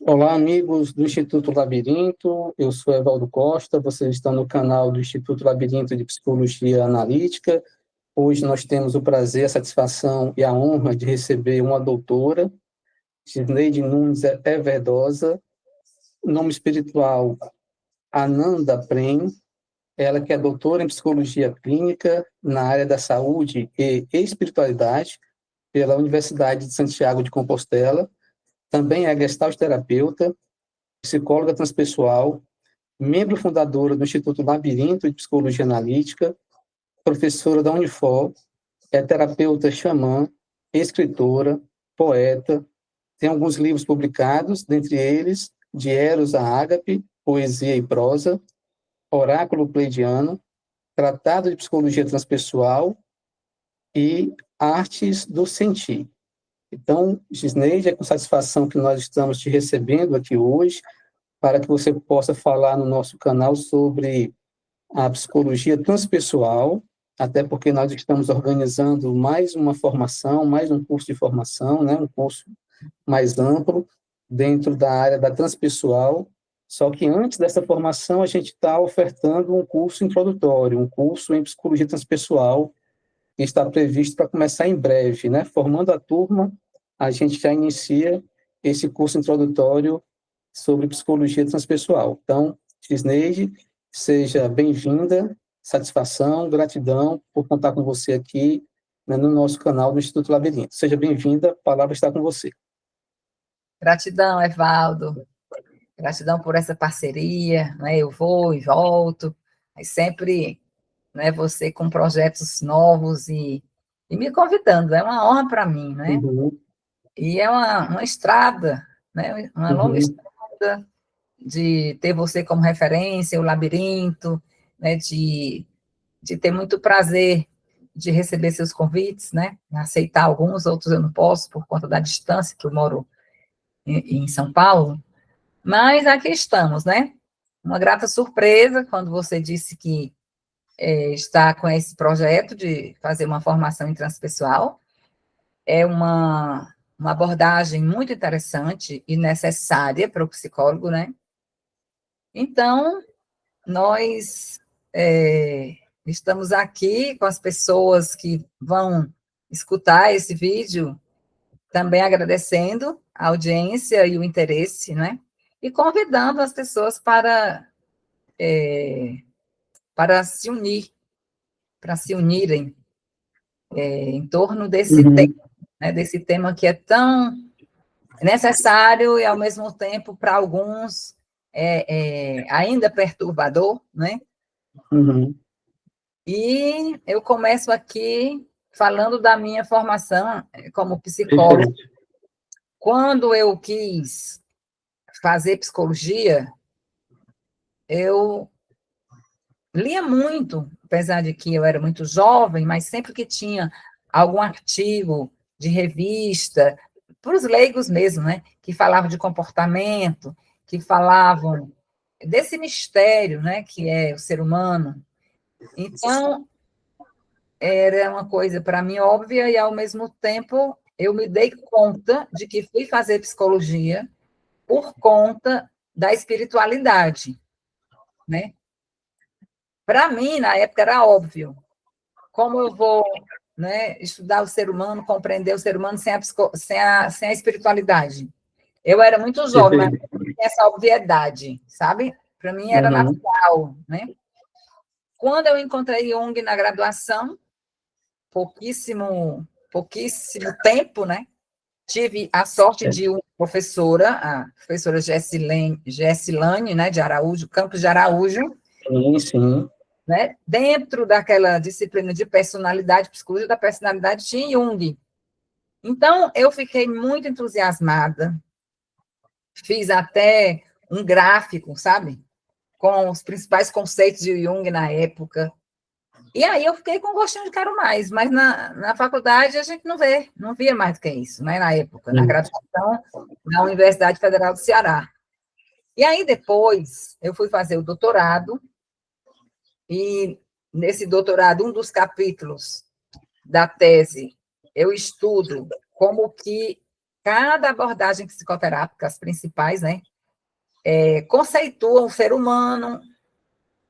Olá, amigos do Instituto Labirinto. Eu sou Evaldo Costa. Vocês estão no canal do Instituto Labirinto de Psicologia Analítica. Hoje nós temos o prazer, a satisfação e a honra de receber uma doutora, Gisneide Nunes Everdosa, nome espiritual Ananda Prem. Ela que é doutora em Psicologia Clínica na área da saúde e espiritualidade pela Universidade de Santiago de Compostela. Também é gestalt terapeuta, psicóloga transpessoal, membro fundadora do Instituto Labirinto de Psicologia Analítica, professora da Unifor, é terapeuta xamã, escritora, poeta, tem alguns livros publicados, dentre eles De Eros a Ágape, Poesia e Prosa, Oráculo Pleidiano, Tratado de Psicologia Transpessoal e Artes do Sentir. Então, Gisneide, é com satisfação que nós estamos te recebendo aqui hoje, para que você possa falar no nosso canal sobre a psicologia transpessoal, até porque nós estamos organizando mais uma formação, mais um curso de formação, né, um curso mais amplo, dentro da área da transpessoal, só que antes dessa formação a gente está ofertando um curso introdutório, um curso em psicologia transpessoal, que está previsto para começar em breve, né? Formando a turma, a gente já inicia esse curso introdutório sobre psicologia transpessoal. Então, Gisneide, seja bem-vinda, satisfação, gratidão por contar com você aqui, né, no nosso canal do Instituto Labirinto. Seja bem-vinda, a palavra está com você. Gratidão, Evaldo. Gratidão por essa parceria, né? Eu vou e volto, mas sempre, né, você com projetos novos e me convidando. É uma honra para mim, né? Uhum, E é uma estrada, né? Uma longa uhum, estrada de ter você como referência, o Labirinto, né? De ter muito prazer de receber seus convites, né? Aceitar alguns, outros eu não posso por conta da distância que eu moro em São Paulo. Mas aqui estamos, né? Uma grata surpresa quando você disse que está com esse projeto de fazer uma formação em transpessoal. É uma abordagem muito interessante e necessária para o psicólogo, né? Então, nós estamos aqui com as pessoas que vão escutar esse vídeo, também agradecendo a audiência e o interesse, né? E convidando as pessoas para se unir, para se unirem em torno uhum, desse tema que é tão necessário e, ao mesmo tempo, para alguns, ainda perturbador, né? uhum. E eu começo aqui falando da minha formação como psicóloga. Perfeito. Quando eu quis fazer psicologia, eu lia muito, apesar de que eu era muito jovem, mas sempre que tinha algum artigo de revista, para os leigos mesmo, né, que falavam de comportamento, que falavam desse mistério, né, que é o ser humano. Então, era uma coisa para mim óbvia e, ao mesmo tempo, eu me dei conta de que fui fazer psicologia por conta da espiritualidade, né? Para mim, na época, era óbvio. Como eu vou, né, estudar o ser humano, compreender o ser humano sem a espiritualidade? Eu era muito jovem, mas Perfeito. tinha essa obviedade, sabe? Para mim era Uhum, natural, né? Quando eu encontrei Jung na graduação, pouquíssimo tempo, né? Tive a sorte de uma professora, a professora Gessilane, né, de Araújo, Campos de Araújo, sim, sim. né? Dentro daquela disciplina de personalidade, psicologia da personalidade, tinha Jung. Então, eu fiquei muito entusiasmada, fiz até um gráfico, sabe? Com os principais conceitos de Jung na época. E aí eu fiquei com gostinho de quero mais, mas na faculdade a gente não via mais do que isso, né? Na época, na Uhum, graduação da Universidade Federal do Ceará. E aí depois eu fui fazer o doutorado, e nesse doutorado, um dos capítulos da tese, eu estudo como que cada abordagem psicoterápica, as principais, né, conceituam o ser humano,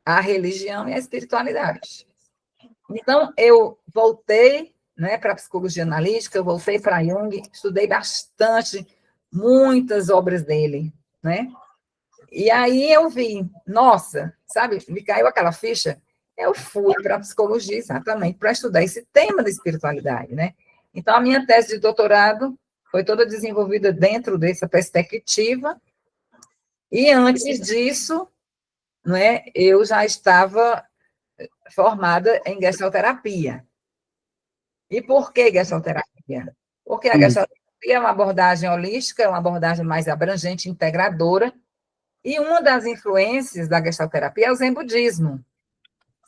a religião e a espiritualidade. Então, eu voltei, né, para a psicologia analítica, eu voltei para Jung, estudei bastante, muitas obras dele, né? E aí eu vi, nossa, sabe, me caiu aquela ficha, eu fui para a psicologia exatamente para estudar esse tema da espiritualidade, né? Então, a minha tese de doutorado foi toda desenvolvida dentro dessa perspectiva, e antes disso, né, eu já estava formada em gestalterapia. E por que gestalterapia? Porque a gestalterapia é uma abordagem holística, é uma abordagem mais abrangente, integradora, e uma das influências da gestalterapia é o zen budismo,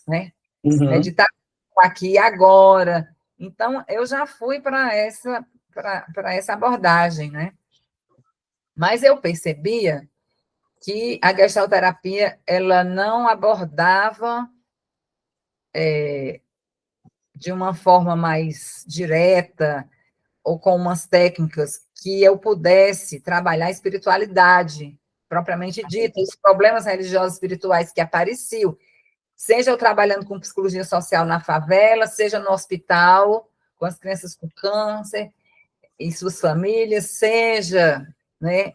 né? Meditar aqui e agora. Então, eu já fui para essa abordagem, né? Mas eu percebia que a gestalterapia, ela não abordava de uma forma mais direta ou com umas técnicas que eu pudesse trabalhar a espiritualidade propriamente dita, os problemas religiosos espirituais que apareciam, seja eu trabalhando com psicologia social na favela, seja no hospital, com as crianças com câncer e suas famílias, né,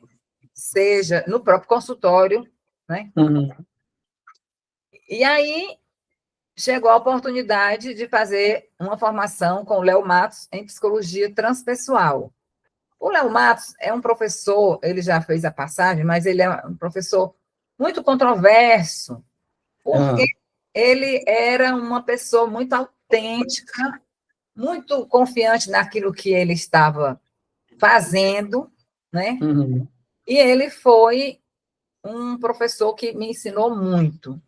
seja no próprio consultório, né? E aí chegou a oportunidade de fazer uma formação com o Léo Matos em psicologia transpessoal. O Léo Matos é um professor, ele já fez a passagem, mas ele é um professor muito controverso, porque ele era uma pessoa muito autêntica, muito confiante naquilo que ele estava fazendo, né? E ele foi um professor que me ensinou muito.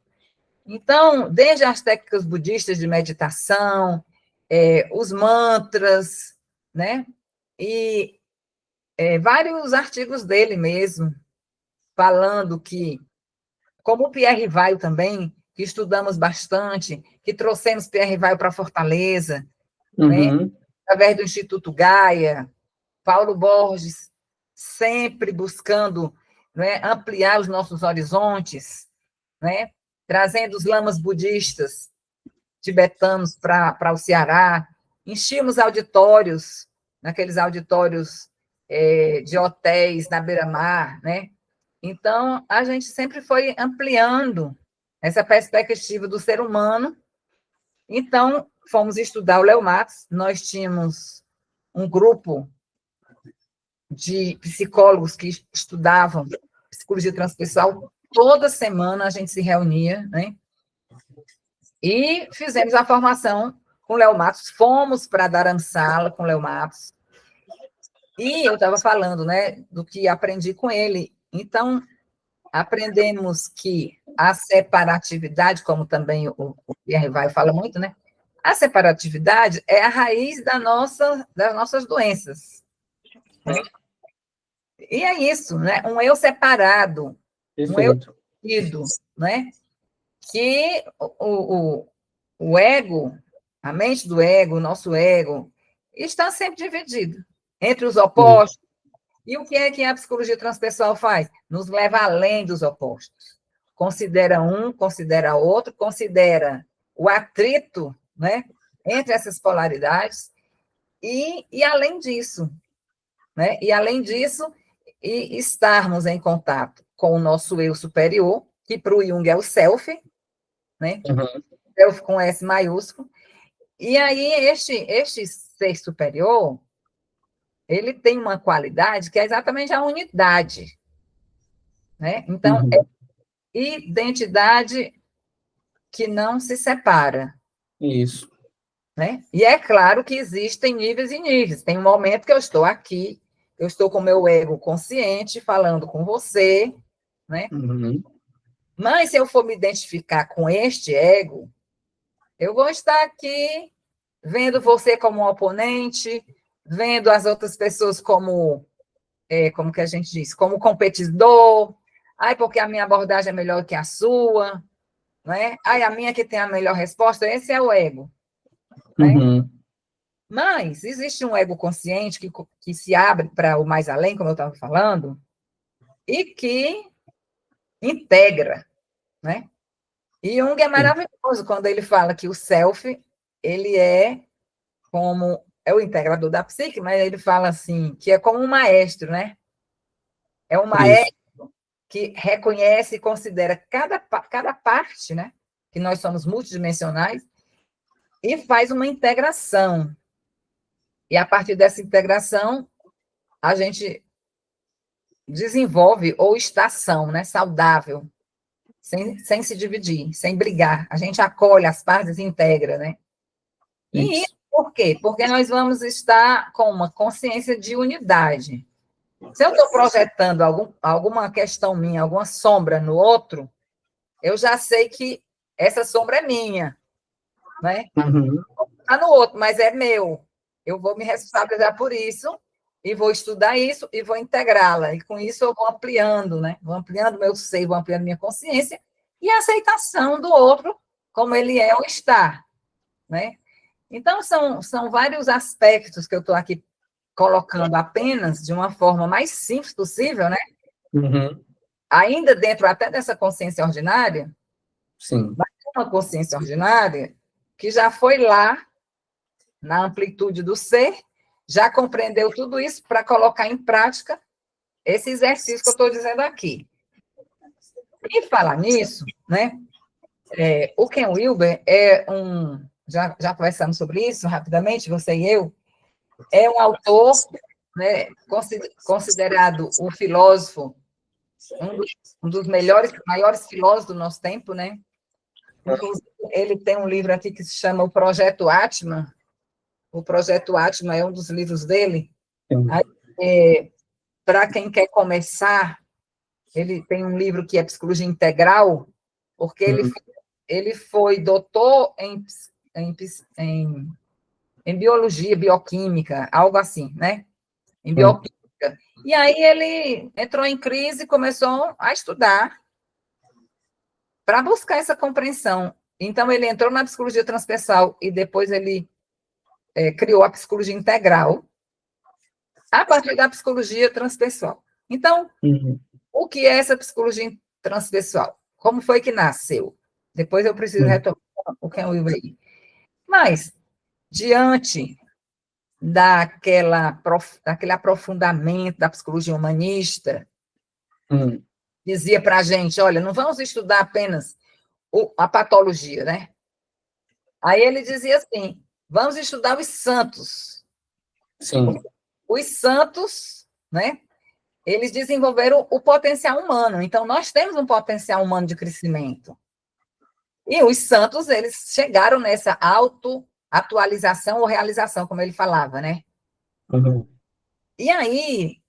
Então, desde as técnicas budistas de meditação, os mantras, né? E vários artigos dele mesmo, falando que, como o Pierre Rivaio também, que estudamos bastante, que trouxemos Pierre Rivaio para Fortaleza, né? Através do Instituto Gaia, Paulo Borges, sempre buscando, né, ampliar os nossos horizontes, né? Trazendo os lamas budistas tibetanos para o Ceará, enchíamos auditórios, naqueles auditórios de hotéis na beira-mar, né? Então, a gente sempre foi ampliando essa perspectiva do ser humano. Então, fomos estudar o Léo Matos, nós tínhamos um grupo de psicólogos que estudavam psicologia transpessoal, toda semana a gente se reunia, né? E fizemos a formação com o Léo Matos, fomos para Dharamsala com o Léo Matos, e eu estava falando, né, do que aprendi com ele. Então, aprendemos que a separatividade, como também o Pierre Vai fala muito, né, a separatividade é a raiz das nossas doenças. E é isso, né, um eu separado, um eu dividido, né, que o ego, a mente do ego, o nosso ego, está sempre dividido entre os opostos. E o que é que a psicologia transpessoal faz? Nos leva além dos opostos. Considera um, considera outro, considera o atrito, né, entre essas polaridades, e além disso, né, e estarmos em contato com o nosso eu superior, que para o Jung é o self, né? Self com S maiúsculo. E aí, este ser superior, ele tem uma qualidade que é exatamente a unidade, né? Então, é identidade que não se separa. Isso. Né? E é claro que existem níveis e níveis. Tem um momento que eu estou aqui, eu estou com o meu ego consciente, falando com você, né? Mas se eu for me identificar com este ego, eu vou estar aqui vendo você como um oponente, vendo as outras pessoas como que a gente diz, como competidor, porque a minha abordagem é melhor que a sua, né? A minha que tem a melhor resposta, esse é o ego, né? Mas existe um ego consciente que se abre para o mais além, como eu estava falando, e que integra, né? E Jung é Sim. maravilhoso quando ele fala que o self, ele é como, é o integrador da psique, mas ele fala assim, que é como um maestro, né? É um Isso. maestro que reconhece e considera cada parte, né? Que nós somos multidimensionais, e faz uma integração. E a partir dessa integração, a gente desenvolve ou estação, né? Saudável, sem se dividir, sem brigar. A gente acolhe as partes e integra, né? E Isso. isso por quê? Porque nós vamos estar com uma consciência de unidade. Se eu estou projetando alguma questão minha, alguma sombra no outro, eu já sei que essa sombra é minha, né? Uhum. Está no outro, mas é meu. Eu vou me responsabilizar por isso e vou estudar isso e vou integrá-la. E com isso eu vou ampliando, né? Vou ampliando meu ser, vou ampliando minha consciência e a aceitação do outro como ele é ou está, né? Então, são vários aspectos que eu estou aqui colocando apenas de uma forma mais simples possível, né? Uhum. Ainda dentro até dessa consciência ordinária, Sim. mas uma consciência ordinária que já foi lá na amplitude do ser, já compreendeu tudo isso para colocar em prática esse exercício que eu estou dizendo aqui. E falar nisso, né? O Ken Wilber é já conversamos sobre isso rapidamente, você e eu, é um autor, né, considerado o filósofo, um dos maiores filósofos do nosso tempo, né? Inclusive, ele tem um livro aqui que se chama O Projeto Atman. O Projeto Atman é um dos livros dele. Sim. Para quem quer começar, ele tem um livro que é Psicologia Integral, porque Uhum. ele foi doutor em, em, em biologia, bioquímica, algo assim, né? Em Sim. bioquímica. E aí ele entrou em crise e começou a estudar para buscar essa compreensão. Então, ele entrou na psicologia transpessoal e depois ele criou a psicologia integral a partir da psicologia transpessoal. Então, Uhum. o que é essa psicologia transpessoal? Como foi que nasceu? Depois eu preciso Sim. retomar o que é o Will aí. Mas, diante daquele aprofundamento da psicologia humanista, Uhum. dizia para a gente, olha, não vamos estudar apenas a patologia, né? Aí ele dizia assim, vamos estudar os santos. Sim. Os santos, né? Eles desenvolveram o potencial humano. Então, nós temos um potencial humano de crescimento. E os santos, eles chegaram nessa auto-atualização ou realização, como ele falava, né? Uhum. E aí,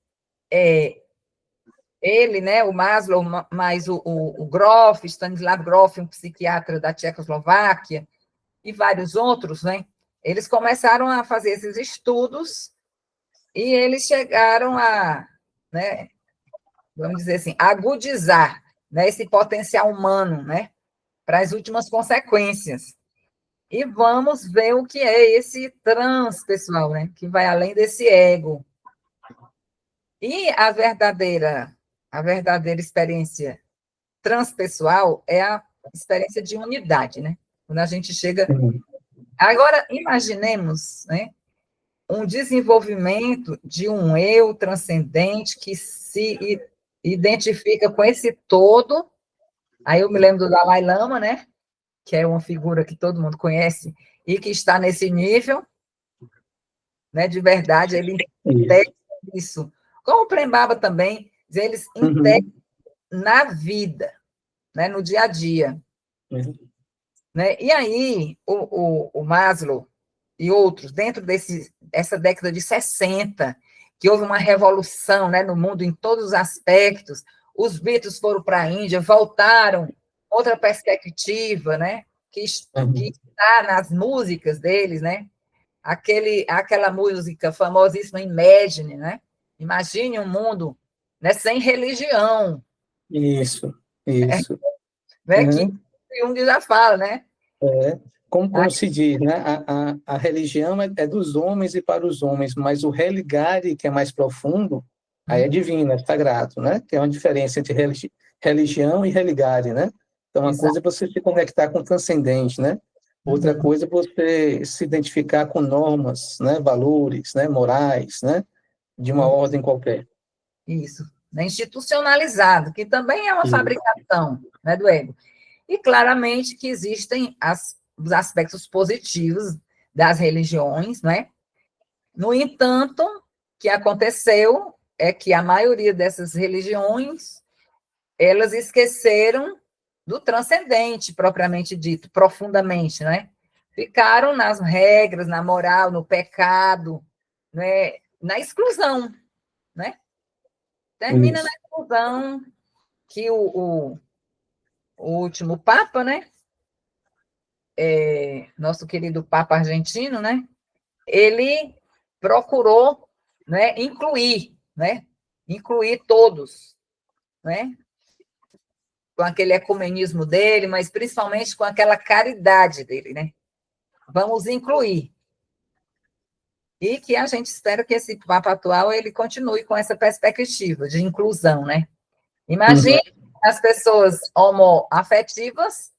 ele, né, o Maslow, mais o Grof, Stanislav Grof, um psiquiatra da Tchecoslováquia, e vários outros, né? Eles começaram a fazer esses estudos e eles chegaram a, né, vamos dizer assim, agudizar, né, esse potencial humano, né, para as últimas consequências. E vamos ver o que é esse trans, pessoal, né, que vai além desse ego. E a verdadeira experiência transpessoal é a experiência de unidade, né? Quando a gente chega. Uhum. Agora, imaginemos, né, um desenvolvimento de um eu transcendente que se identifica com esse todo. Aí eu me lembro do Dalai Lama, né? Que é uma figura que todo mundo conhece e que está nesse nível, né? De verdade, ele integra isso. Como o Prembaba também, eles integram Uhum. na vida, né? No dia a dia. Uhum. Né? E aí, o Maslow e outros, dentro dessa década de 60, que houve uma revolução, né, no mundo em todos os aspectos, os Beatles foram para a Índia, voltaram, outra perspectiva, né, que está nas músicas deles, né, aquela música famosíssima Imagine, né, imagine um mundo, né, sem religião, Isso. Isso. né, que Uhum. Jung já fala, né, Como Tá? se diz, né? A religião é dos homens e para os homens, mas o religare, que é mais profundo, aí é divino, é sagrado, né? Tem uma diferença entre religião e religare, né? Então, uma coisa Exato. é você se conectar com o transcendente, né? Outra Uhum. coisa é você se identificar com normas, né? Valores, né? Morais, né? De uma ordem qualquer. Isso. Né? Institucionalizado, que também é uma Isso. fabricação, né, do ego. E claramente que existem os aspectos positivos das religiões, né? No entanto, o que aconteceu é que a maioria dessas religiões, elas esqueceram do transcendente, propriamente dito, profundamente, né? Ficaram nas regras, na moral, no pecado, né? Na exclusão, né? Termina na Isso. exclusão que o último Papa, né? Nosso querido Papa argentino, né? Ele procurou, né, incluir, né? Incluir todos, né? Com aquele ecumenismo dele, mas principalmente com aquela caridade dele, né? Vamos incluir. E que a gente espera que esse Papa atual ele continue com essa perspectiva de inclusão, né? Uhum. Imagine as pessoas homoafetivas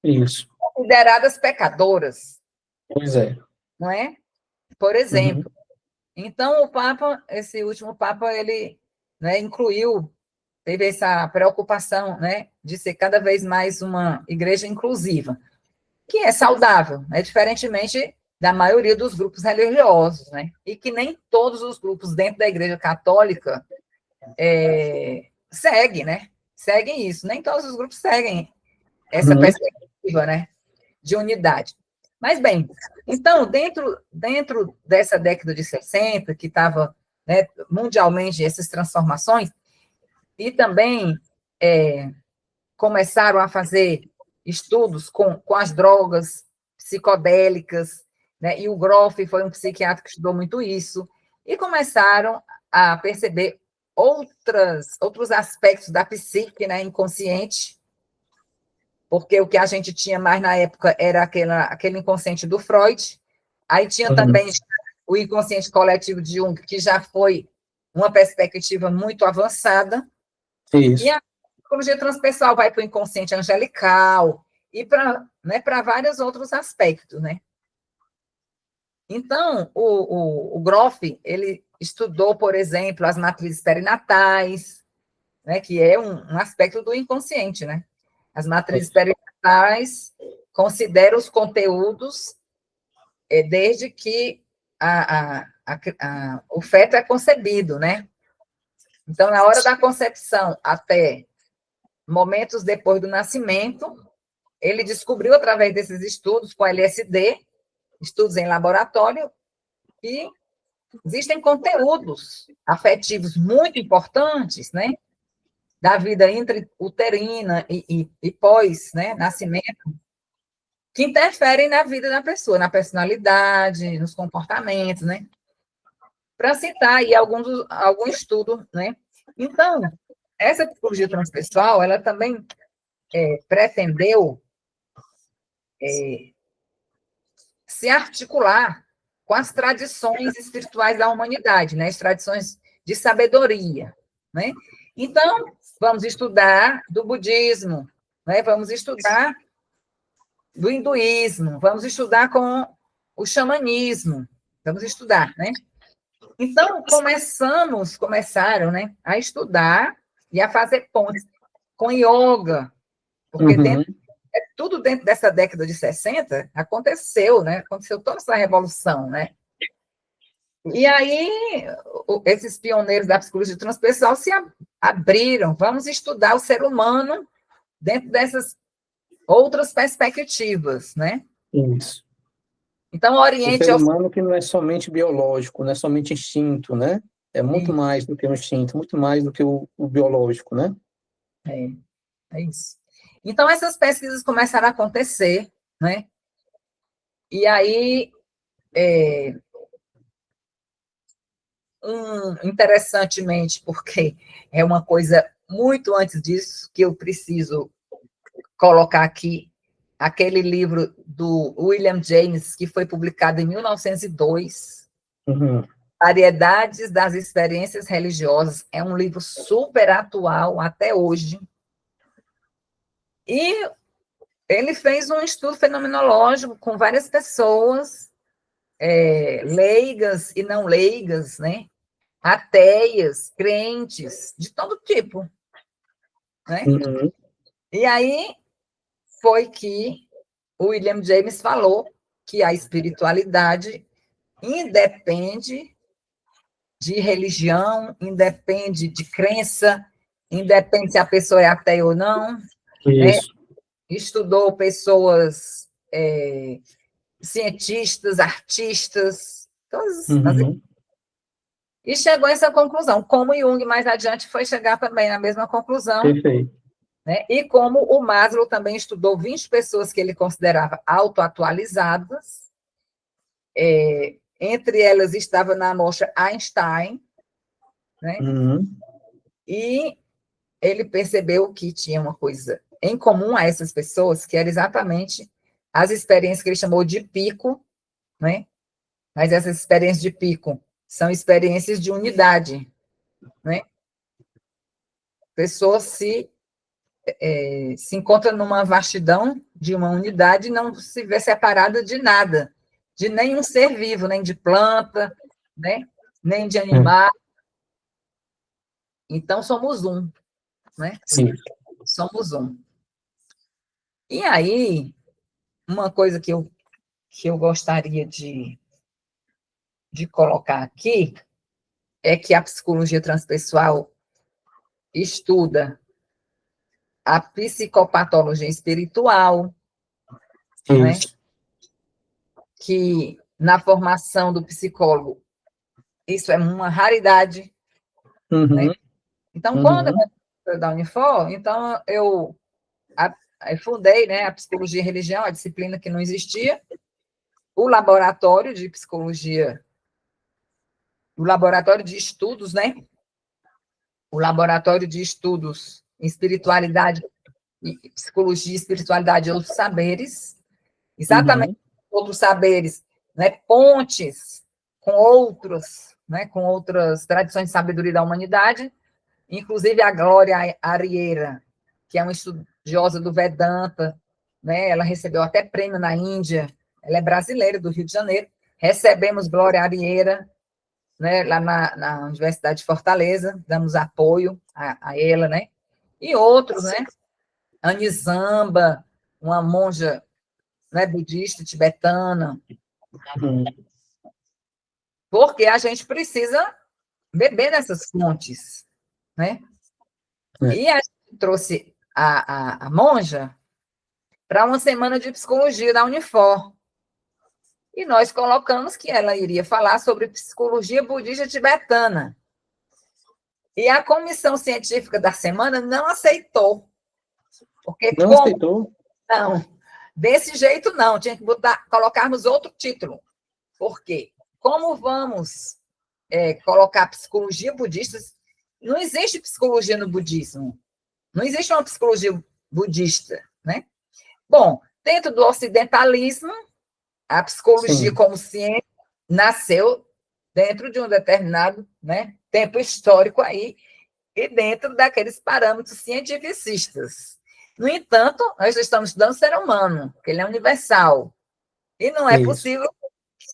Isso. consideradas pecadoras, Pois é. não é? Por Uhum. exemplo. Então, o Papa, esse último Papa, ele, né, incluiu, teve essa preocupação, né, de ser cada vez mais uma igreja inclusiva, que é saudável, né, diferentemente da maioria dos grupos religiosos, né, e que nem todos os grupos dentro da Igreja Católica seguem, né, seguem isso, nem todos os grupos seguem essa Uhum. perspectiva, né, de unidade. Mas, bem, então, dentro dessa década de 60, que estava, né, mundialmente essas transformações, e também começaram a fazer estudos com as drogas psicodélicas, né, e o Groff foi um psiquiatra que estudou muito isso, e começaram a perceber outros aspectos da psique, né, inconsciente, porque o que a gente tinha mais na época era aquele inconsciente do Freud, aí tinha Uhum. também o inconsciente coletivo de Jung, que já foi uma perspectiva muito avançada, e Isso. a psicologia transpessoal vai para o inconsciente angelical, e para, né, para vários outros aspectos, né? Então, o Groff, ele estudou, por exemplo, as matrizes perinatais, né, que é um aspecto do inconsciente, né? As matrizes perinatais consideram os conteúdos desde que o feto é concebido, né? Então, na hora da concepção até momentos depois do nascimento, ele descobriu, através desses estudos com LSD, estudos em laboratório, que existem conteúdos afetivos muito importantes, né? Da vida intrauterina e pós, né, nascimento, que interferem na vida da pessoa, na personalidade, nos comportamentos, né? Para citar aí algum estudo, né? Então, essa psicologia transpessoal, ela também pretendeu se articular com as tradições espirituais da humanidade, né? As tradições de sabedoria, né? Então, vamos estudar do budismo, né? Vamos estudar do hinduísmo, vamos estudar com o xamanismo, vamos estudar, né? Então, começaram, né, a estudar e a fazer pontes com yoga, porque Uhum. tudo dentro dessa década de 60 aconteceu, né? Aconteceu toda essa revolução, né? E aí, esses pioneiros da psicologia transpessoal se abriram, vamos estudar o ser humano dentro dessas outras perspectivas, né? Isso. Então, o O Oriente ser é o... humano que não é somente biológico, não é somente instinto, né? É muito mais do que o instinto, muito mais do que o biológico, né? É, é isso. Então, essas pesquisas começaram a acontecer, né? E aí, interessantemente, porque é uma coisa muito antes disso que eu preciso colocar aqui aquele livro do William James, que foi publicado em 1902, Variedades das Experiências Religiosas, é um livro super atual até hoje. E ele fez um estudo fenomenológico com várias pessoas, leigas e não leigas, né? Ateias, crentes, de todo tipo, né? E aí foi que o William James falou que a espiritualidade independe de religião, independe de crença, independe se a pessoa é ateia ou não, né? Estudou pessoas cientistas, artistas, todas e chegou a essa conclusão, como Jung mais adiante foi chegar também na mesma conclusão. Perfeito. Né? E como o Maslow também estudou 20 pessoas que ele considerava autoatualizadas, entre elas estava na amostra Einstein, né? E ele percebeu que tinha uma coisa em comum a essas pessoas, que era exatamente as experiências que ele chamou de pico, né? Mas essas experiências de pico são experiências de unidade, né? Pessoas se encontra numa vastidão de uma unidade e não se vê separada de nada, de nenhum ser vivo, nem de planta, né? Nem de animal. Então, somos um, né? Sim. Somos um. E aí, uma coisa que eu gostaria de colocar aqui é que a psicologia transpessoal estuda a psicopatologia espiritual, né? Que na formação do psicólogo isso é uma raridade, né? Então, quando eu fui da Unifor, então eu fundei, né, a psicologia e religião, a disciplina que não existia, o laboratório de psicologia, o laboratório de estudos, né? O laboratório de estudos em espiritualidade, e psicologia, espiritualidade e outros saberes, exatamente outros saberes, né? Pontes com outros, né? Com outras tradições de sabedoria da humanidade, inclusive a Glória Arieira, que é uma estudiosa do Vedanta, né? Ela recebeu até prêmio na Índia, ela é brasileira, do Rio de Janeiro. Recebemos Glória Arieira, né? Lá na Universidade de Fortaleza, damos apoio a ela, né? E outros, né? Anisamba, uma monja, né, budista tibetana. Porque a gente precisa beber nessas fontes, né? E a gente trouxe a monja para uma semana de psicologia da Unifor. E nós colocamos que ela iria falar sobre psicologia budista tibetana. E a comissão científica da semana não aceitou. Porque não aceitou? Não, desse jeito não, tinha que colocarmos outro título. Por quê? Como vamos colocar psicologia budista? Não existe psicologia no budismo. Não existe uma psicologia budista, né? Bom, dentro do ocidentalismo, a psicologia como ciência nasceu dentro de um determinado, né, tempo histórico aí e dentro daqueles parâmetros cientificistas. No entanto, nós estamos estudando o ser humano, que ele é universal. E não é possível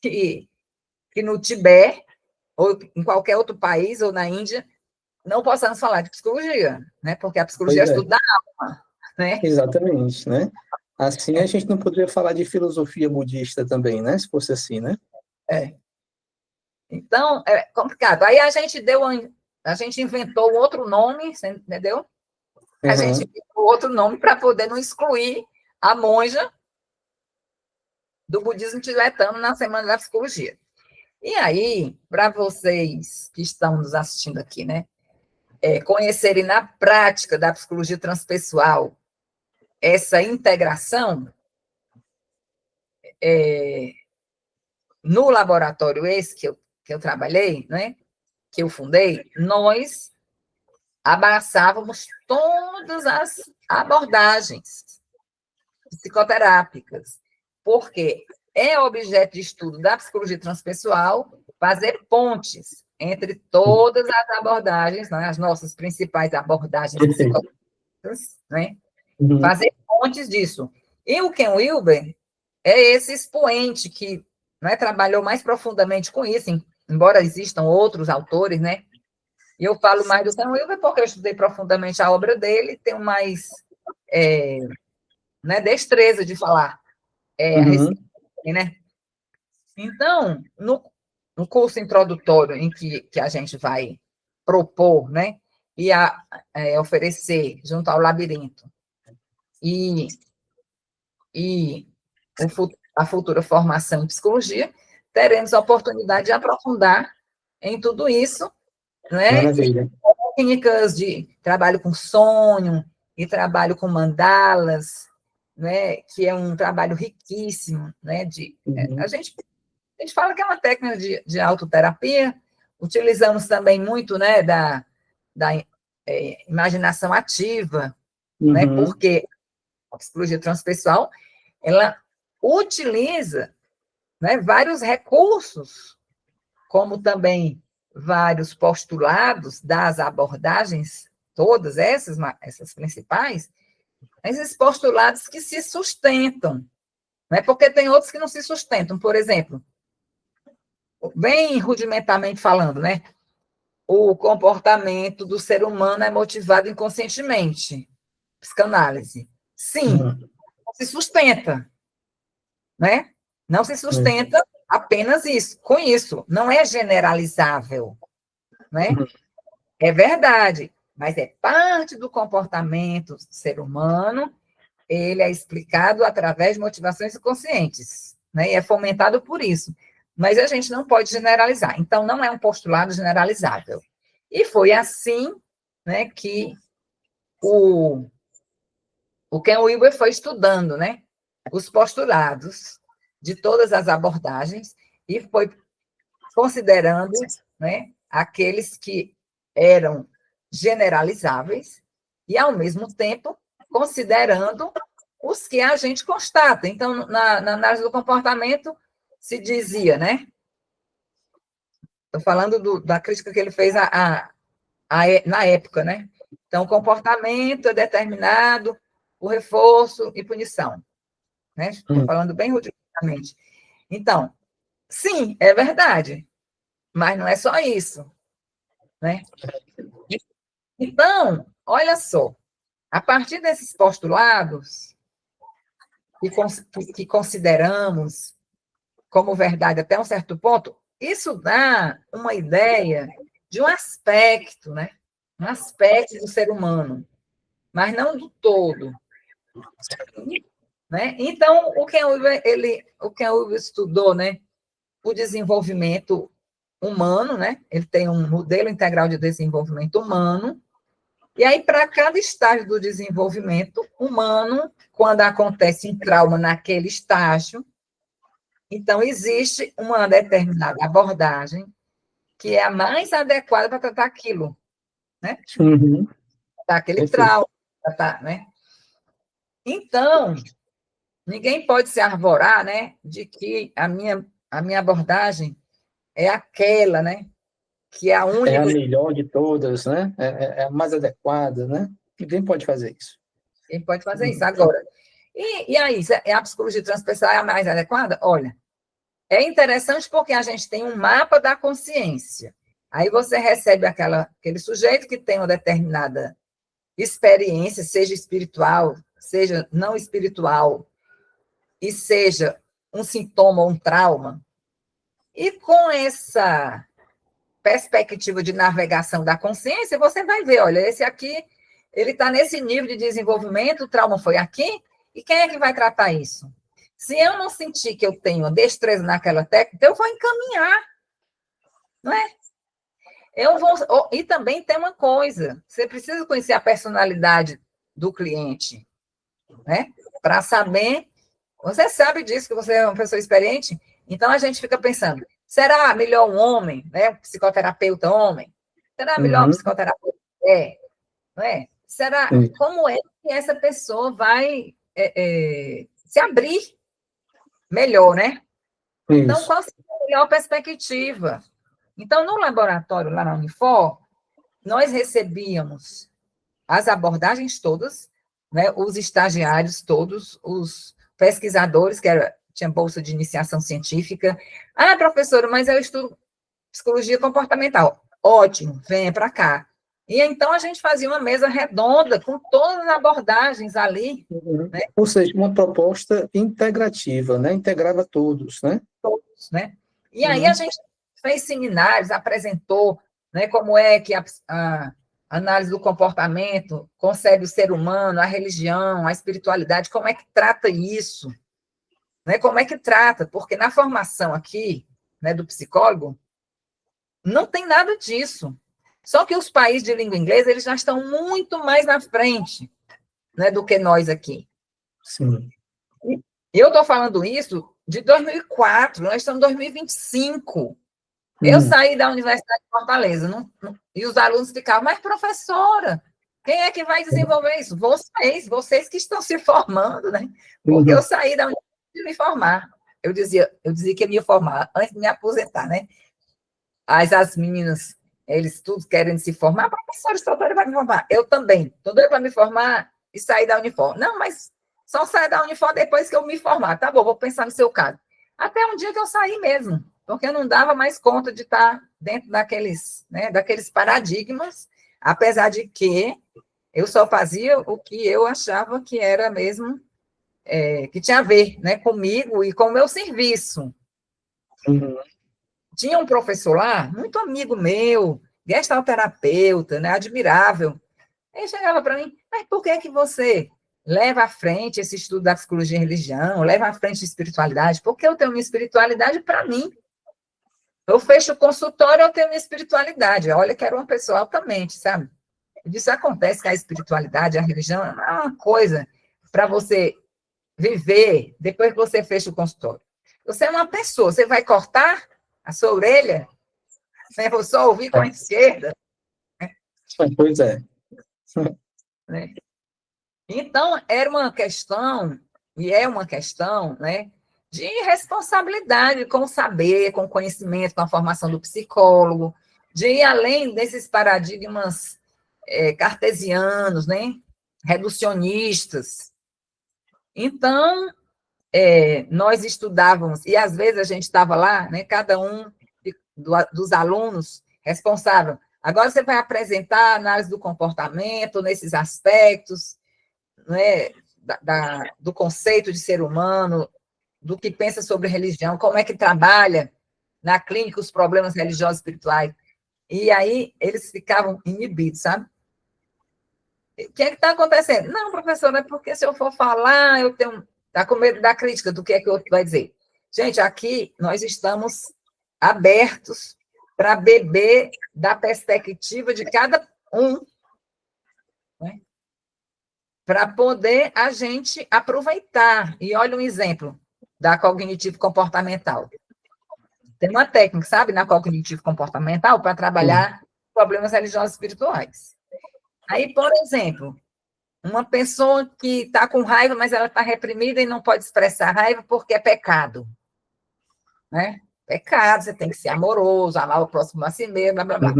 que no Tibete, ou em qualquer outro país, ou na Índia, não possamos falar de psicologia, né? Porque a psicologia é estudo da alma, né? Exatamente, né? Assim a gente não poderia falar de filosofia budista também, né? Se fosse assim, né? Então, é complicado. Aí a gente inventou outro nome, entendeu? A gente inventou outro nome para poder não excluir a monja do budismo tibetano na Semana da Psicologia. E aí, para vocês que estão nos assistindo aqui, né, conhecerem na prática da psicologia transpessoal essa integração, no laboratório esse que eu trabalhei, né, que eu fundei, nós abraçávamos todas as abordagens, psicoterápicas, porque é objeto de estudo da psicologia transpessoal fazer pontes entre todas as abordagens, né, as nossas principais abordagens psicoterápicas, né, fazer pontes disso. E o Ken Wilber é esse expoente que, né, trabalhou mais profundamente com isso, embora existam outros autores, né? E eu falo mais do Ken Wilber porque eu estudei profundamente a obra dele, tenho mais né, destreza de falar a respeito, né? Então, no curso introdutório em que a gente vai propor, né, e oferecer junto ao labirinto e a futura formação em psicologia, teremos a oportunidade de aprofundar em tudo isso, né? Maravilha. Técnicas de trabalho com sonho e trabalho com mandalas, né? Que é um trabalho riquíssimo, né? A gente fala que é uma técnica de autoterapia, utilizamos também muito, né? Da imaginação ativa, né? Porque a psicologia transpessoal ela utiliza, né, vários recursos, como também vários postulados das abordagens, todas essas principais, esses postulados que se sustentam, né, porque tem outros que não se sustentam. Por exemplo, bem rudimentarmente falando, né, o comportamento do ser humano é motivado inconscientemente. Psicanálise. Sim, não se sustenta, né? Não se sustenta apenas isso, com isso. Não é generalizável, né? É verdade, mas é parte do comportamento do ser humano, ele é explicado através de motivações inconscientes, né? E é fomentado por isso. Mas a gente não pode generalizar. Então, não é um postulado generalizável. E foi assim, né, que o Ken Wilber foi estudando, né, os postulados de todas as abordagens e foi considerando, né, aqueles que eram generalizáveis e, ao mesmo tempo, considerando os que a gente constata. Então, na análise do comportamento, se dizia, né? Estou falando da crítica que ele fez na época, né? Então, o comportamento é determinado por reforço e punição. Né? Estou falando bem rudimentarmente. Então, sim, é verdade, mas não é só isso. Né? Então, olha só, a partir desses postulados que consideramos como verdade até um certo ponto, isso dá uma ideia de um aspecto, né? Um aspecto do ser humano, mas não do todo. Né? Então, o Ken Wilber estudou, né, o desenvolvimento humano, né? Ele tem um modelo integral de desenvolvimento humano, e aí, para cada estágio do desenvolvimento humano, quando acontece um trauma naquele estágio, então existe uma determinada abordagem que é a mais adequada para tratar aquilo, né? Tratar aquele trauma, né? Então, ninguém pode se arvorar, né, de que a minha abordagem é aquela, né, que é a única... É a melhor de todas, né? É a mais adequada, né? Ninguém pode fazer isso. Ninguém pode fazer isso. Agora, e aí, a psicologia transpessoal é a mais adequada? Olha, é interessante porque a gente tem um mapa da consciência. Aí você recebe aquele sujeito que tem uma determinada experiência, seja espiritual, seja não espiritual, e seja um sintoma ou um trauma, e com essa perspectiva de navegação da consciência, você vai ver, olha, esse aqui, ele está nesse nível de desenvolvimento, o trauma foi aqui, e quem é que vai tratar isso? Se eu não sentir que eu tenho destreza naquela técnica, eu vou encaminhar, não é? E também tem uma coisa, você precisa conhecer a personalidade do cliente, né? Para saber, você sabe disso, que você é uma pessoa experiente, então a gente fica pensando, será melhor um homem, né? Um psicoterapeuta homem? Será melhor um psicoterapeuta mulher? Não é? Será, como é que essa pessoa vai se abrir melhor, né? Então, Isso. qual seria a melhor perspectiva? Então, no laboratório, lá na Unifor, nós recebíamos as abordagens todas, né, os estagiários todos, os pesquisadores, tinha bolsa de iniciação científica. Ah, professora, mas eu estudo psicologia comportamental. Ótimo, venha para cá. E então a gente fazia uma mesa redonda com todas as abordagens ali, né? Ou seja, uma proposta integrativa, né? Integrava todos, né? Todos, né? E aí a gente fez seminários, apresentou, né, como é que a análise do comportamento concebe o ser humano, a religião, a espiritualidade, como é que trata isso, né? Como é que trata? Porque na formação aqui, né, do psicólogo, não tem nada disso. Só que os países de língua inglesa, eles já estão muito mais na frente, né, do que nós aqui. Sim. Eu estou falando isso de 2004, nós estamos em 2025. Eu saí da Universidade de Fortaleza, e os alunos ficavam, mas professora, quem é que vai desenvolver isso? Vocês que estão se formando, né? Porque eu saí da Universidade de me formar. Eu dizia que ia me formar antes de me aposentar, né? As meninas, eles todos querendo se formar, professora, estou doida para me formar. Eu também, estou doida para me formar e sair da Unifor. Não, mas só sair da Unifor depois que eu me formar. Tá bom, vou pensar no seu caso. Até um dia que eu saí mesmo, porque eu não dava mais conta de estar dentro daqueles, né, daqueles paradigmas, apesar de que eu só fazia o que eu achava que era mesmo, que tinha a ver, né, comigo e com o meu serviço. Tinha um professor lá, muito amigo meu, gestalterapeuta, né, admirável. Ele chegava para mim, mas por que que você leva à frente esse estudo da psicologia e religião, leva à frente a espiritualidade? Porque eu tenho minha espiritualidade para mim. Eu fecho o consultório, eu tenho minha espiritualidade. Olha que era uma pessoa altamente, sabe? Isso acontece que a espiritualidade, a religião, é uma coisa para você viver depois que você fecha o consultório. Você é uma pessoa, você vai cortar a sua orelha, né? Vou só ouvir com a esquerda. Pois é. Né? Então, era uma questão, e é uma questão, né, de responsabilidade com o saber, com o conhecimento, com a formação do psicólogo, de ir além desses paradigmas cartesianos, né, reducionistas. Então, nós estudávamos, e às vezes a gente estava lá, né, cada um dos alunos responsável. Agora você vai apresentar a análise do comportamento nesses aspectos, né, do conceito de ser humano, do que pensa sobre religião, como é que trabalha na clínica os problemas religiosos e espirituais. E aí eles ficavam inibidos, sabe? O que é que está acontecendo? Não, professora, é porque se eu for falar, eu tenho. Está com medo da crítica, do que é que o outro vai dizer. Gente, aqui nós estamos abertos para beber da perspectiva de cada um, né? Para poder a gente aproveitar. E olha um exemplo da cognitivo comportamental. Tem uma técnica, sabe, na cognitivo comportamental para trabalhar problemas religiosos e espirituais. Aí, por exemplo, uma pessoa que está com raiva, mas ela está reprimida e não pode expressar raiva porque é pecado. Né? Pecado, você tem que ser amoroso, amar o próximo a si mesmo, blá, blá, blá.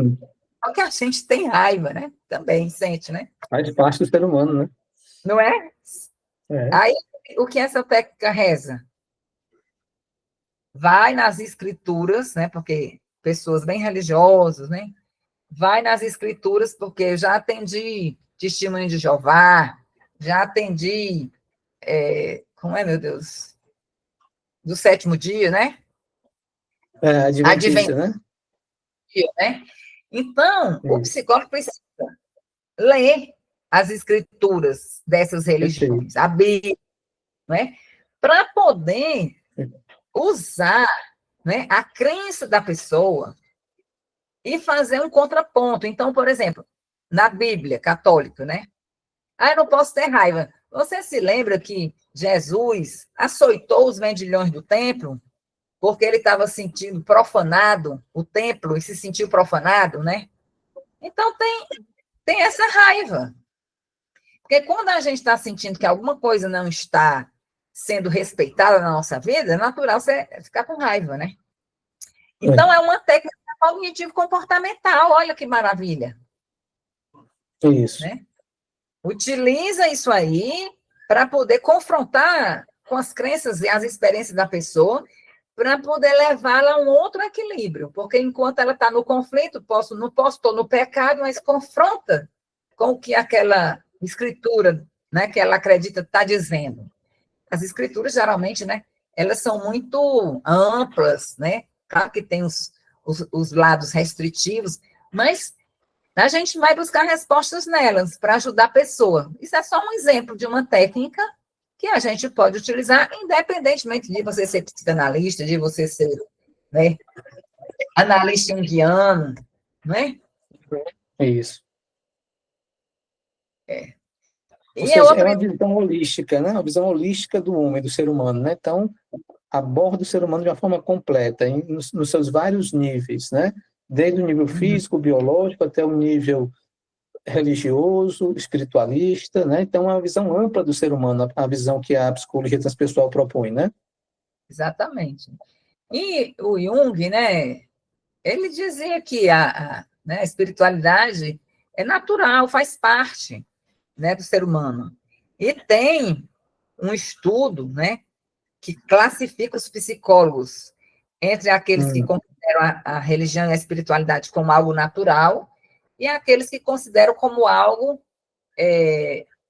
Só que a gente tem raiva, né? Também sente, né? Faz parte do ser humano, né? Não é? Aí, o que essa técnica reza? Vai nas escrituras, né? Porque pessoas bem religiosas, né? Vai nas escrituras, porque eu já atendi Testemunho de Jeová, já atendi, como é, meu Deus? Do sétimo dia, né? Adventista, né? Né? Então, o psicólogo precisa ler as escrituras dessas religiões, a Bíblia, né? Para poder usar, né, a crença da pessoa e fazer um contraponto. Então, por exemplo, na Bíblia católica, né? Ah, eu não posso ter raiva. Você se lembra que Jesus açoitou os vendilhões do templo porque ele estava sentindo profanado o templo e se sentiu profanado, né? Então, tem essa raiva. Porque quando a gente está sentindo que alguma coisa não está sendo respeitada na nossa vida, é natural você ficar com raiva, né? Então, é uma técnica cognitivo-comportamental, olha que maravilha. Isso. Né? Utiliza isso aí para poder confrontar com as crenças e as experiências da pessoa, para poder levá-la a um outro equilíbrio, porque enquanto ela está no conflito, estou no pecado, mas confronta com o que aquela escritura, né, que ela acredita está dizendo. As escrituras, geralmente, né, elas são muito amplas, né? Claro que tem os lados restritivos, mas a gente vai buscar respostas nelas para ajudar a pessoa. Isso é só um exemplo de uma técnica que a gente pode utilizar, independentemente de você ser psicanalista, de você ser, né, analista junguiano, né? Isso. Ou E seja, é uma visão holística, né? Uma visão holística do homem, do ser humano, né? Então, aborda o ser humano de uma forma completa, nos seus vários níveis, né? Desde o nível físico, biológico, até o nível religioso, espiritualista, né? Então, é uma visão ampla do ser humano, a visão que a psicologia transpessoal propõe, né? Exatamente. E o Jung, né, ele dizia que né, a espiritualidade é natural, faz parte, né, do ser humano. E tem um estudo, né, que classifica os psicólogos entre aqueles que consideram a religião e a espiritualidade como algo natural e aqueles que consideram como algo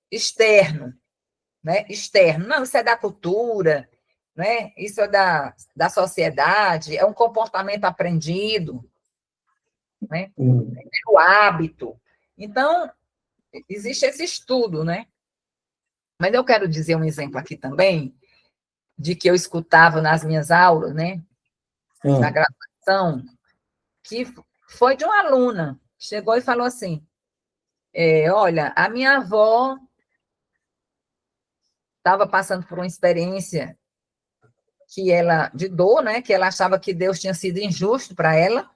externo, né? Externo. Não, isso é da cultura, né? Isso é da sociedade, é um comportamento aprendido, né? É o hábito. Então, existe esse estudo, né? Mas eu quero dizer um exemplo aqui também, de que eu escutava nas minhas aulas, né? Na graduação, que foi de uma aluna, chegou e falou assim, olha, a minha avó estava passando por uma experiência que ela, de dor, né, que ela achava que Deus tinha sido injusto para ela,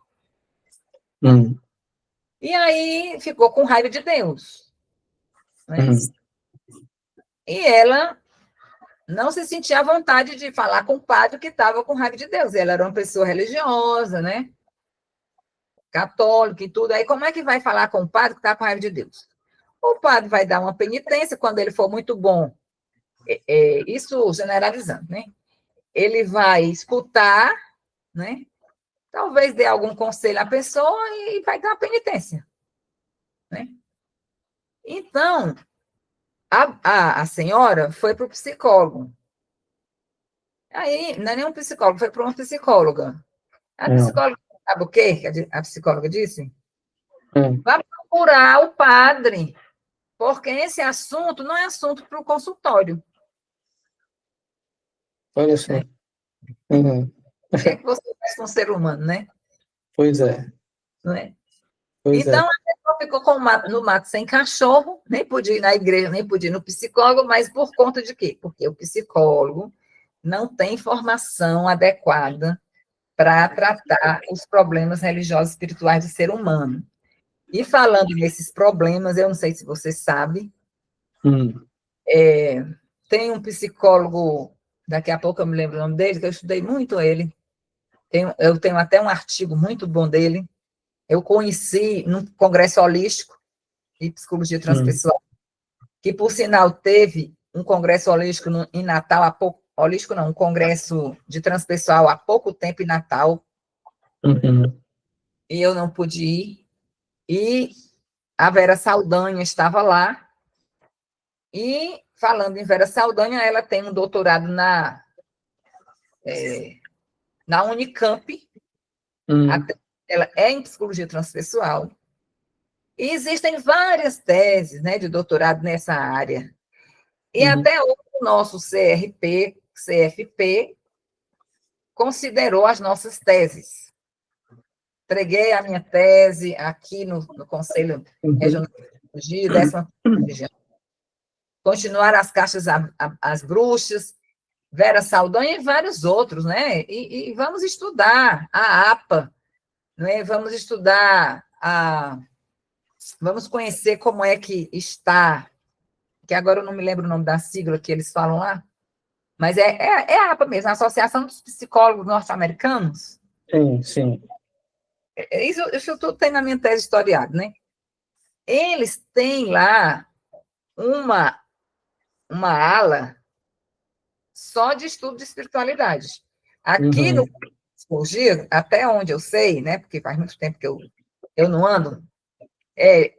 e aí ficou com raiva de Deus, né? E ela não se sentia à vontade de falar com o padre que estava com raiva de Deus, ela era uma pessoa religiosa, né, católica e tudo, aí como é que vai falar com o padre que está com raiva de Deus? O padre vai dar uma penitência, quando ele for muito bom, isso generalizando, né? Ele vai escutar, né? Talvez dê algum conselho à pessoa e vai dar uma penitência, né? Então, a senhora foi para o psicólogo. Aí, não é nenhum psicólogo, foi para uma psicóloga. A psicóloga, sabe o quê que a psicóloga disse? Vai procurar o padre, porque esse assunto não é assunto para o consultório. Olha só. O que é que você faz com o ser humano, né? Pois é. Não é? Pois então, é. a pessoa ficou no mato sem cachorro, nem podia ir na igreja, nem podia ir no psicólogo, mas por conta de quê? Porque o psicólogo não tem formação adequada para tratar os problemas religiosos e espirituais do ser humano. E falando nesses problemas, eu não sei se você sabe, tem um psicólogo, daqui a pouco eu me lembro o nome dele, que eu estudei muito ele, eu tenho até um artigo muito bom dele, eu conheci num congresso holístico de psicologia transpessoal, que, por sinal, teve um congresso holístico em Natal, holístico não, um congresso de transpessoal há pouco tempo em Natal, e eu não pude ir, e a Vera Saldanha estava lá, e, falando em Vera Saldanha, ela tem um doutorado na Unicamp, ela é em psicologia transpessoal, e existem várias teses, né, de doutorado nessa área. E até o nosso CFP, considerou as nossas teses. Entreguei a minha tese aqui no Conselho Regional de Psicologia, 10ª região. Continuaram as caixas As Bruxas, Vera Saldanha e vários outros, né? E vamos estudar a APA, né? Vamos estudar vamos conhecer como é que está que agora eu não me lembro o nome da sigla que eles falam lá, mas é a APA mesmo, a Associação dos Psicólogos Norte-Americanos. Sim, sim. Isso tudo tem na minha tese historiada, né? Eles têm lá uma ala só de estudo de espiritualidade. Aqui no psicologia, até onde eu sei, né? Porque faz muito tempo que eu não ando,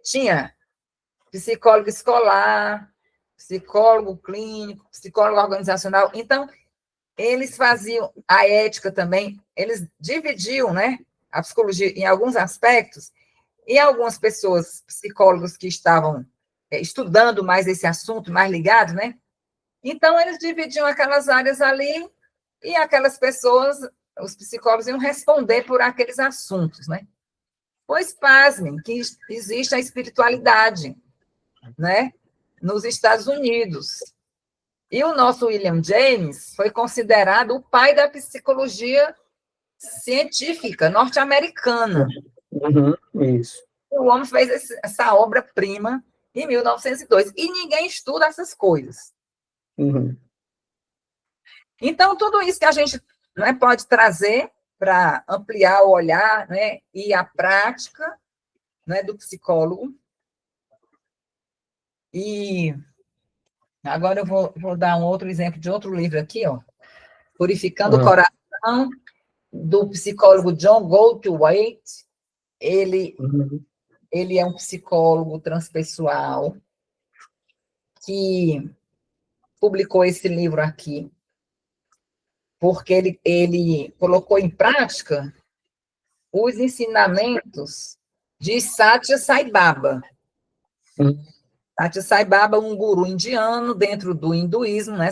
tinha psicólogo escolar, psicólogo clínico, psicólogo organizacional. Então, eles faziam a ética também, eles dividiam, né, a psicologia em alguns aspectos, e algumas pessoas, psicólogos que estavam estudando mais esse assunto, mais ligados, né? Então, eles dividiam aquelas áreas ali, e aquelas pessoas, os psicólogos, iam responder por aqueles assuntos, né? Pois, pasmem, que existe a espiritualidade, né, nos Estados Unidos. E o nosso William James foi considerado o pai da psicologia científica norte-americana. Isso. O homem fez essa obra-prima em 1902. E ninguém estuda essas coisas. Então, tudo isso que a gente, né, pode trazer para ampliar o olhar, né, e a prática, né, do psicólogo. E agora eu vou dar um outro exemplo de outro livro aqui, ó. Purificando o Coração, do psicólogo John Goldthwait. Ele é um psicólogo transpessoal que publicou esse livro aqui, porque ele colocou em prática os ensinamentos de Satya Sai Baba. Satya Sai Baba, um guru indiano dentro do hinduísmo, né,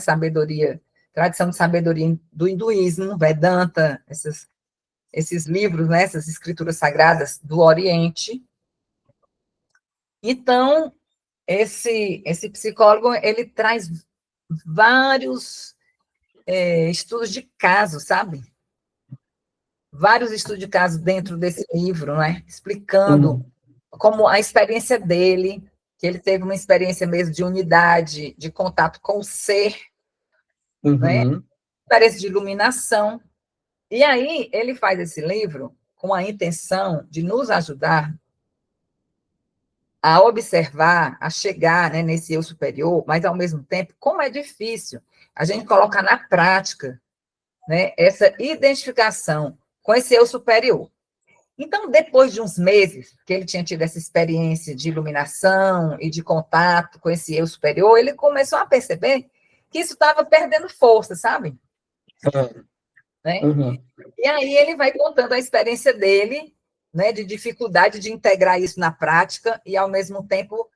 tradição de sabedoria do hinduísmo, Vedanta, esses livros, né, essas escrituras sagradas do Oriente. Então, esse psicólogo, ele traz vários estudos de caso, sabe? Vários estudos de caso dentro desse livro, né? Explicando como a experiência dele, que ele teve uma experiência mesmo de unidade, de contato com o ser, né? Experiência de iluminação. E aí, ele faz esse livro com a intenção de nos ajudar a observar, a chegar, né, nesse eu superior, mas, ao mesmo tempo, como é difícil a gente colocar na prática, né, essa identificação com esse eu superior. Então, depois de uns meses que ele tinha tido essa experiência de iluminação e de contato com esse eu superior, ele começou a perceber que isso estava perdendo força, sabe? Né? E aí ele vai contando a experiência dele, né, de dificuldade de integrar isso na prática e, ao mesmo tempo,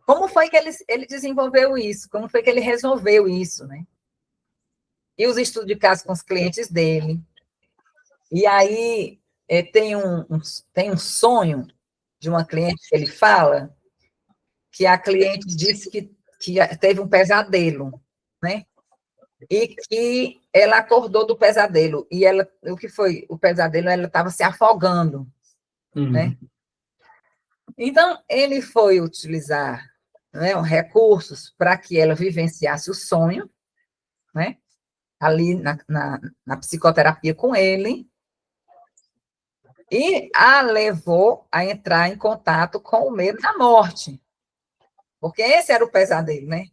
como foi que ele desenvolveu isso, como foi que ele resolveu isso, né? E os estudos de caso com os clientes dele. E aí tem um sonho de uma cliente que ele fala, que a cliente disse que teve um pesadelo, né? E que ela acordou do pesadelo. E o que foi o pesadelo? Ela estava se afogando, né? Então, ele foi utilizar, né, recursos para que ela vivenciasse o sonho, né? Ali na psicoterapia com ele, e a levou a entrar em contato com o medo da morte. Porque esse era o pesadelo, né?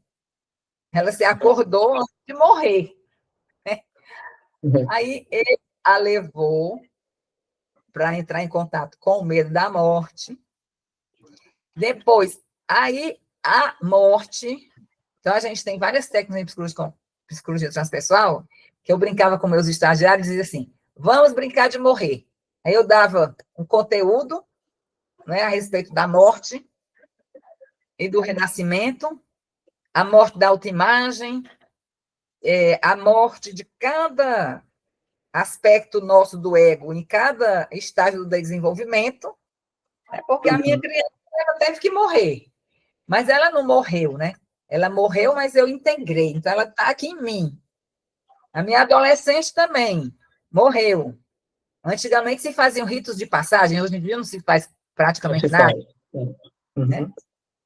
Ela se acordou antes de morrer. Né? Aí ele a levou para entrar em contato com o medo da morte. Depois, aí a morte. Então, a gente tem várias técnicas em psicologia transpessoal, que eu brincava com meus estagiários e dizia assim: vamos brincar de morrer. Aí eu dava um conteúdo, né, a respeito da morte e do renascimento, a morte da autoimagem, a morte de cada aspecto nosso do ego, em cada estágio do desenvolvimento, né, porque a minha criança ela teve que morrer, mas ela não morreu, né? Ela morreu, mas eu integrei, então ela está aqui em mim. A minha adolescente também morreu. Antigamente se faziam ritos de passagem, hoje em dia não se faz praticamente nada. Né?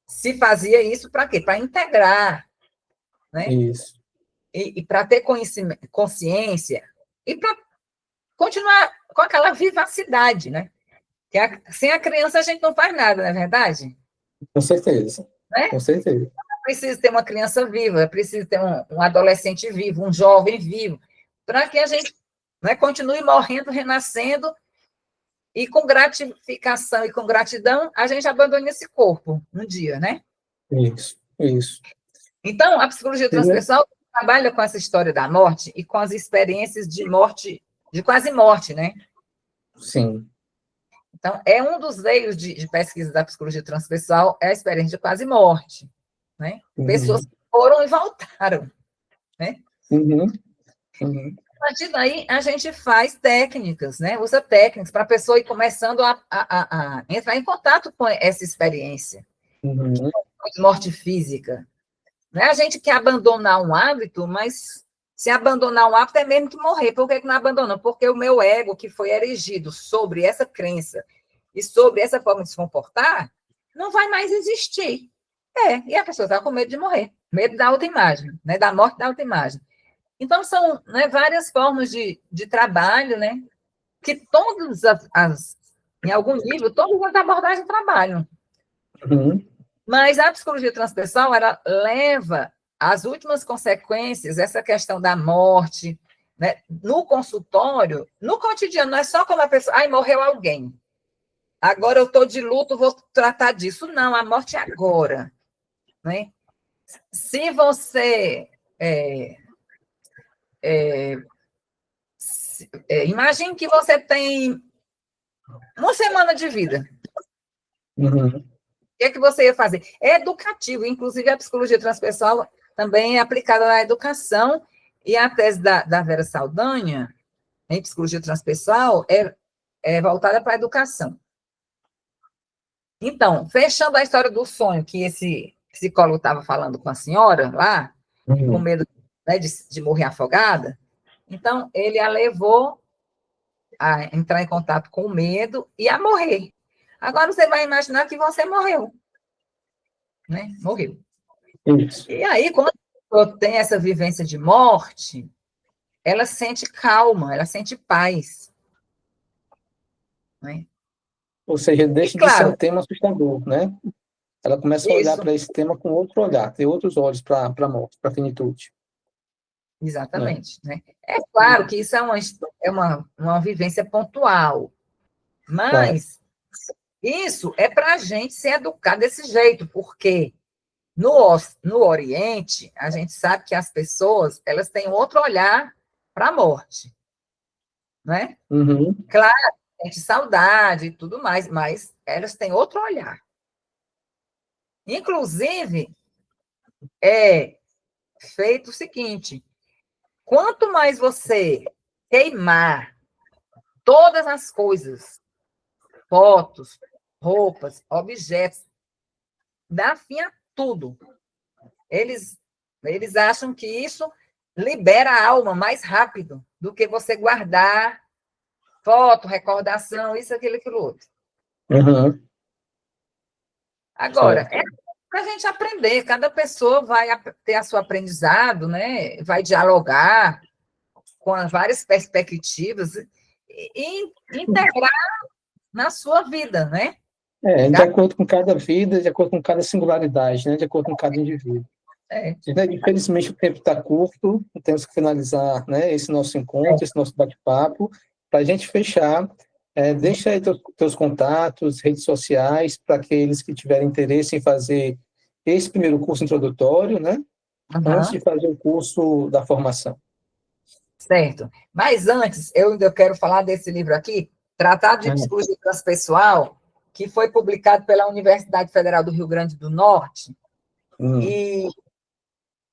se fazia isso para quê? Para integrar, né? Isso. E para ter conhecimento, consciência, e para continuar com aquela vivacidade, né? Sem a criança a gente não faz nada, não é verdade? Com certeza. Né? Com certeza. É preciso ter uma criança viva, é preciso ter um adolescente vivo, um jovem vivo, para que a gente, né, continue morrendo, renascendo, e com gratificação e com gratidão, a gente abandone esse corpo um dia, né? Isso, isso. Então, a psicologia transpessoal trabalha com essa história da morte e com as experiências de morte, de quase morte, né? Sim. Então, é um dos veios de pesquisa da psicologia transpessoal, é a experiência de quase morte, né? Pessoas que foram e voltaram, né? Uhum. Uhum. A partir daí, a gente faz técnicas, né? Usa técnicas para a pessoa ir começando a entrar em contato com essa experiência. Uhum. De morte física. Não é a gente quer abandonar um hábito, mas se abandonar um hábito é mesmo que morrer. Por que não abandona? Porque o meu ego, que foi erigido sobre essa crença e sobre essa forma de se comportar, não vai mais existir. E a pessoa está com medo de morrer, medo da autoimagem, né? Da morte da autoimagem. Então, são, né, várias formas de trabalho, né? Que todas em algum nível, todas as abordagens trabalham. Uhum. Mas a psicologia transpessoal, ela leva às últimas consequências essa questão da morte, né? No consultório, no cotidiano, não é só quando a pessoa, ai, morreu alguém, agora eu estou de luto, vou tratar disso. Não, a morte é agora, né? Se você imagine que você tem uma semana de vida. Uhum. O que é que você ia fazer? É educativo, inclusive a psicologia transpessoal também é aplicada na educação, e a tese da Vera Saldanha, em psicologia transpessoal, é voltada para a educação. Então, fechando a história do sonho que esse psicólogo estava falando com a senhora lá, com medo, né, de morrer afogada, então ele a levou a entrar em contato com o medo e a morrer. Agora você vai imaginar que você morreu, né? Morreu. Isso. E aí, quando a pessoa tem essa vivência de morte, ela sente calma, ela sente paz, né? Ou seja, E deixa de ser um claro, tema assustador, né? Ela começa a olhar isso, para esse tema com outro olhar, ter outros olhos para a morte, para a finitude. Né? exatamente, né? É claro que isso é uma vivência pontual, Claro. mas isso é para a gente se educar desse jeito, porque no Oriente, a gente sabe que as pessoas, elas têm outro olhar para a morte, né? Uhum. Claro, sente saudade e tudo mais, mas elas têm outro olhar. Inclusive, é feito o seguinte: quanto mais você queimar todas as coisas, fotos, roupas, objetos, dá fim a tudo. Eles acham que isso libera a alma mais rápido do que você guardar foto, recordação, isso, aquilo outro. Uhum. Agora, Certo. é para a gente aprender, cada pessoa vai ter a seu aprendizado, né? Vai dialogar com as várias perspectivas e integrar na sua vida, né? De acordo com cada vida, de acordo com cada singularidade, né? De acordo com cada indivíduo. É, Infelizmente, o tempo está curto, temos que finalizar, né, esse nosso encontro, esse nosso bate-papo. Para a gente fechar, deixa aí teus contatos, redes sociais, para aqueles que tiverem interesse em fazer esse primeiro curso introdutório, né, antes de fazer o curso da formação. certo. Mas antes, eu ainda quero falar desse livro aqui, Tratado de Psicologia Transpessoal, que foi publicado pela Universidade Federal do Rio Grande do Norte, e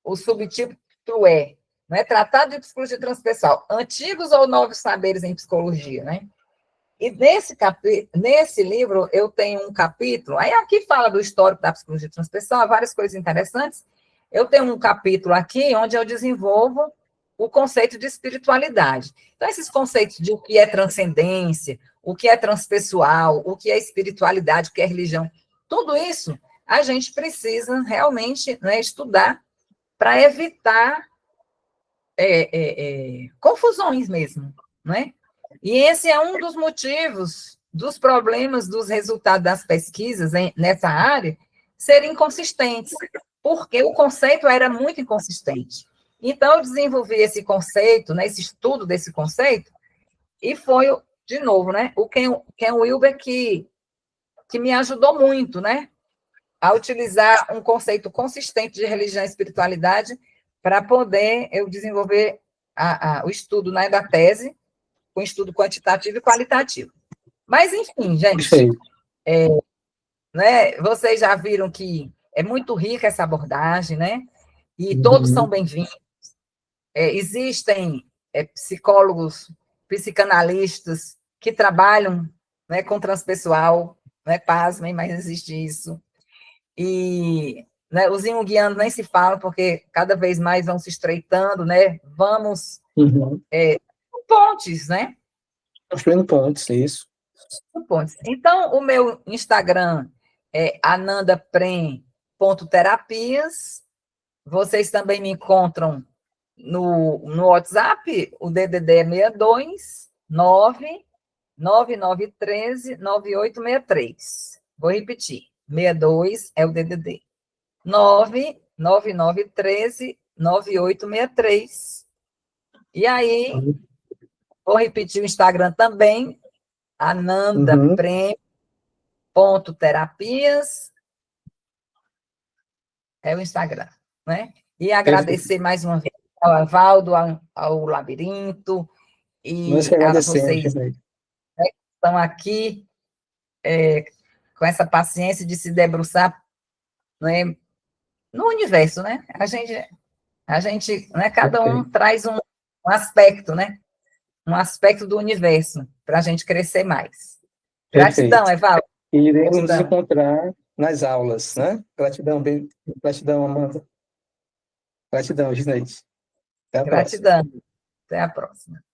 o subtítulo é Tratado de Psicologia Transpessoal, Antigos ou Novos Saberes em Psicologia, né? E nesse livro eu tenho um capítulo, aí aqui fala do histórico da psicologia transpessoal, várias coisas interessantes. Eu tenho um capítulo aqui onde eu desenvolvo o conceito de espiritualidade. Então, esses conceitos de o que é transcendência, o que é transpessoal, o que é espiritualidade, o que é religião, tudo isso a gente precisa realmente, né, estudar para evitar confusões mesmo, né? E esse é um dos motivos dos problemas dos resultados das pesquisas nessa área serem inconsistentes, porque o conceito era muito inconsistente. Então, eu desenvolvi esse conceito, né, esse estudo desse conceito, e foi, de novo, né, o Ken Wilber que me ajudou muito, né, a utilizar um conceito consistente de religião e espiritualidade para poder eu desenvolver o estudo, né, da tese, com estudo quantitativo e qualitativo. Mas, enfim, gente, né, vocês já viram que é muito rica essa abordagem, né? E todos são bem-vindos. Existem psicólogos, psicanalistas que trabalham, né, com transpessoal, né? Pasmem, mas existe isso. E, né, os junguianos nem se falam, porque cada vez mais vão se estreitando, né? Vamos pontes, né? Construindo pontes, isso. Pontes. Então, o meu Instagram é anandaprem.terapias. Vocês também me encontram no WhatsApp, o DDD é 62 99913 9863. Vou repetir. 62 é o DDD. 99913 9863. E aí, vou repetir o Instagram também, anandaprem.terapias. É o Instagram, né? E agradecer mais uma vez ao Evaldo, ao Labirinto, Nós que e a agradecemos, vocês, Gisele. né, que estão aqui com essa paciência de se debruçar, né, no universo, né? A gente, né, cada um traz um aspecto, né? Um aspecto do universo para a gente crescer mais. Gratidão, Perfeito. Evaldo. E iremos nos Gratidão. encontrar nas aulas, né? Gratidão, Amanda. Gratidão, Gisele. Até a próxima. Gratidão. Até a próxima.